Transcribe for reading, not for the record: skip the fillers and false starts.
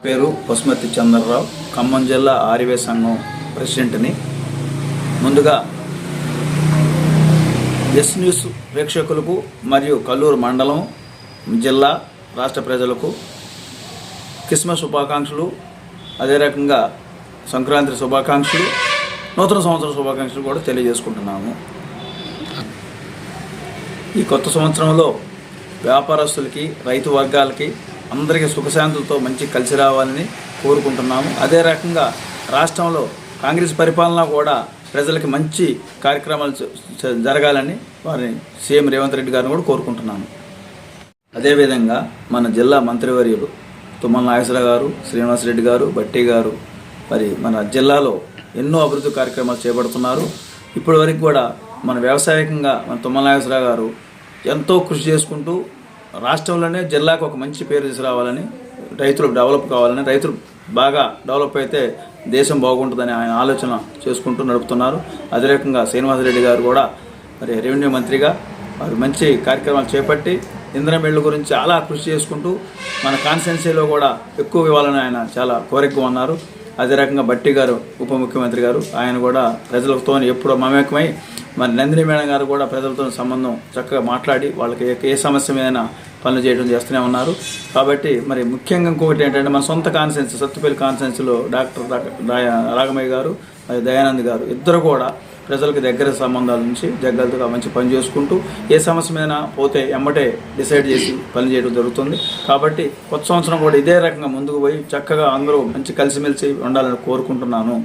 పేరు పసుమతి చంద్రరావు, ఖమ్మం జిల్లా ఆర్యవే సంఘం ప్రెసిడెంట్ని. ముందుగా ఎస్ న్యూస్ ప్రేక్షకులకు మరియు కల్లూరు మండలం, జిల్లా, రాష్ట్ర ప్రజలకు క్రిస్మస్ శుభాకాంక్షలు, అదే రకంగా సంక్రాంతి శుభాకాంక్షలు, నూతన సంవత్సర శుభాకాంక్షలు కూడా తెలియజేసుకుంటున్నాము. ఈ కొత్త సంవత్సరంలో వ్యాపారస్తులకి, రైతు వర్గాలకి అందరికీ సుఖశాంతులతో మంచి కలిసి రావాలని కోరుకుంటున్నాము. అదే రకంగా రాష్ట్రంలో కాంగ్రెస్ పరిపాలన కూడా ప్రజలకి మంచి కార్యక్రమాలు జరగాలని వారిని సీఎం రేవంత్ రెడ్డి గారిని కూడా కోరుకుంటున్నాను. అదేవిధంగా మన జిల్లా మంత్రివర్యులు తుమ్మల నాగేశ్వరరావు గారు, శ్రీనివాసరెడ్డి గారు, బట్టి గారు మరి మన జిల్లాలో ఎన్నో అభివృద్ధి కార్యక్రమాలు చేపడుతున్నారు. ఇప్పటి వరకు కూడా మన వ్యవసాయకంగా మన తుమ్మల నాగేశ్వరరావు గారు ఎంతో కృషి చేసుకుంటూ రాష్ట్రంలోనే జిల్లాకు ఒక మంచి పేరు తీసుకురావాలని, రైతులు డెవలప్ కావాలని, రైతులు బాగా డెవలప్ అయితే దేశం బాగుంటుందని ఆయన ఆలోచన చేసుకుంటూ నడుపుతున్నారు. అదే రకంగా శ్రీనివాసరెడ్డి గారు కూడా మరి రెవెన్యూ మంత్రిగా వారు మంచి కార్యక్రమాలు చేపట్టి ఇంధనం బిల్లు గురించి చాలా కృషి చేసుకుంటూ మన కాన్స్టిట్యున్సీలో కూడా ఎక్కువ ఇవ్వాలని ఆయన చాలా కోరికగా ఉన్నారు. అదే రకంగా బట్టి గారు ఉప ముఖ్యమంత్రి గారు, ఆయన కూడా ప్రజలతో ఎప్పుడో మమేకమై మరి నందిని మేడం గారు కూడా ప్రజలతో సంబంధం చక్కగా మాట్లాడి వాళ్ళకి ఏ సమస్య మీద పనులు చేస్తూనే ఉన్నారు. కాబట్టి మరి ముఖ్యంగా ఇంకొకటి ఏంటంటే మన సొంత కాన్స్టిట్యున్సీ సత్తుపల్లి కాన్స్టిట్యున్సీలో డాక్టర్ రాఘమయ్య గారు, మరి దయానంద్ గారు ఇద్దరు కూడా ప్రజలకు దగ్గర సంబంధాల నుంచి జగ్గలతో మంచి పని చేసుకుంటూ ఏ సమస్య మీద పోతే ఎమ్మటే డిసైడ్ చేసి పని చేయడం జరుగుతుంది. కాబట్టి కొత్త సంవత్సరం కూడా ఇదే రకంగా ముందుకు పోయి చక్కగా అందరూ మంచి కలిసిమెలిసి ఉండాలని కోరుకుంటున్నాను.